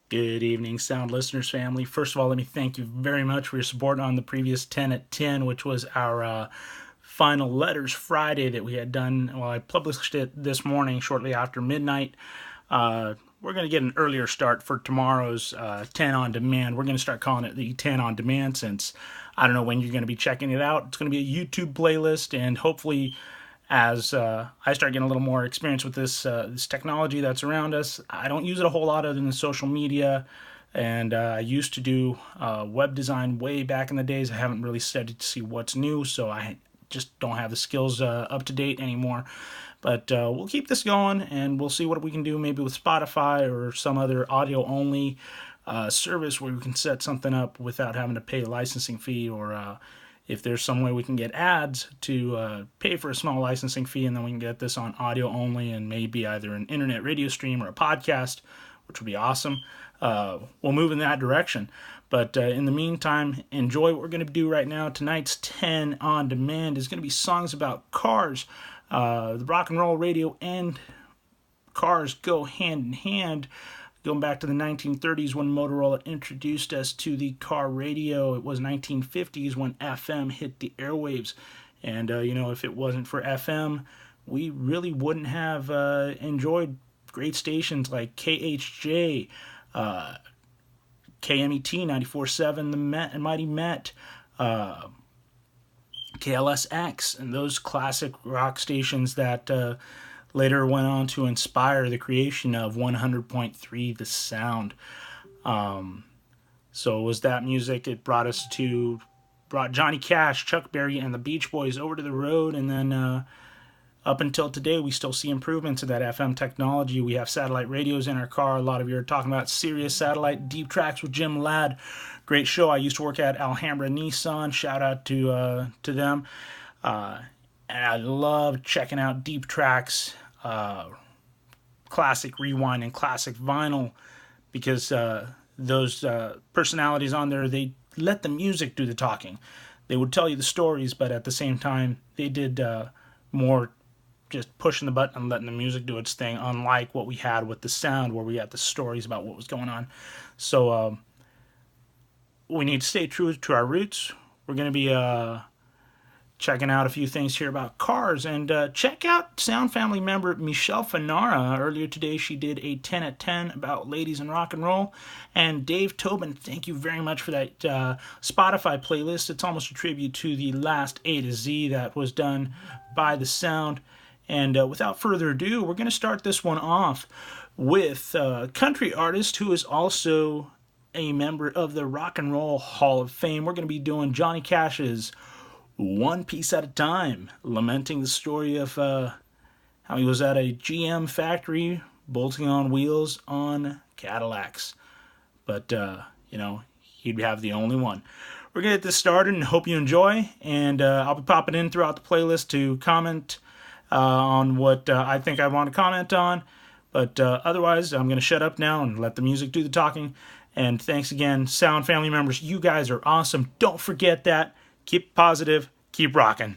Good evening, Sound Listeners family. First of all, let me thank you very much for your support on the previous 10 at 10, which was our final Letters Friday that we had done. Well, I published it this morning shortly after midnight. We're going to get an earlier start for tomorrow's 10 on demand. We're going to start calling it the 10 on demand since I don't know when you're going to be checking it out. It's going to be a YouTube playlist, and hopefully as I start getting a little more experience with this technology that's around us. I don't use it a whole lot other than social media, and I used to do web design way back in the days. I haven't really studied to see what's new, so I just don't have the skills up to date anymore. But we'll keep this going, and we'll see what we can do maybe with Spotify or some other audio only service where we can set something up without having to pay a licensing fee, or if there's some way we can get ads to pay for a small licensing fee, and then we can get this on audio only and maybe either an internet radio stream or a podcast, which would be awesome. We'll move in that direction. But in the meantime, enjoy what we're going to do right now. Tonight's 10 on demand is going to be songs about cars. The rock and roll radio and cars go hand in hand. Going back to the 1930s when Motorola introduced us to the car radio, it was 1950s when FM hit the airwaves. And, if it wasn't for FM, we really wouldn't have enjoyed great stations like KHJ, KMET 94.7, the Met and Mighty Met, KLSX, and those classic rock stations that later went on to inspire the creation of 100.3 The Sound. So it was that music. It brought Johnny Cash, Chuck Berry, and the Beach Boys over to the road, and then up until today, we still see improvements in that FM technology. We have satellite radios in our car. A lot of you are talking about Sirius Satellite, Deep Tracks with Jim Ladd. Great show. I used to work at Alhambra Nissan. Shout out to them. And I love checking out Deep Tracks, classic rewind and classic vinyl, because those personalities on there, they let the music do the talking. They would tell you the stories, but at the same time, they did more just pushing the button and letting the music do its thing, unlike what we had with the sound, where we had the stories about what was going on. So we need to stay true to our roots. We're going to be checking out a few things here about cars, and check out Sound Family member Michelle Fanara. Earlier today, she did a 10 at 10 about ladies and rock and roll. And Dave Tobin, thank you very much for that Spotify playlist. It's almost a tribute to the last A to Z that was done by the Sound. And without further ado, we're going to start this one off with a country artist who is also a member of the Rock and Roll Hall of Fame. We're going to be doing Johnny Cash's One Piece at a Time, lamenting the story of how he was at a GM factory bolting on wheels on Cadillacs. But, he'd have the only one. We're going to get this started and hope you enjoy. And I'll be popping in throughout the playlist to comment on what I think I want to comment on. But otherwise, I'm going to shut up now and let the music do the talking. And thanks again, Sound Family members. You guys are awesome. Don't forget that. Keep positive. Keep rocking.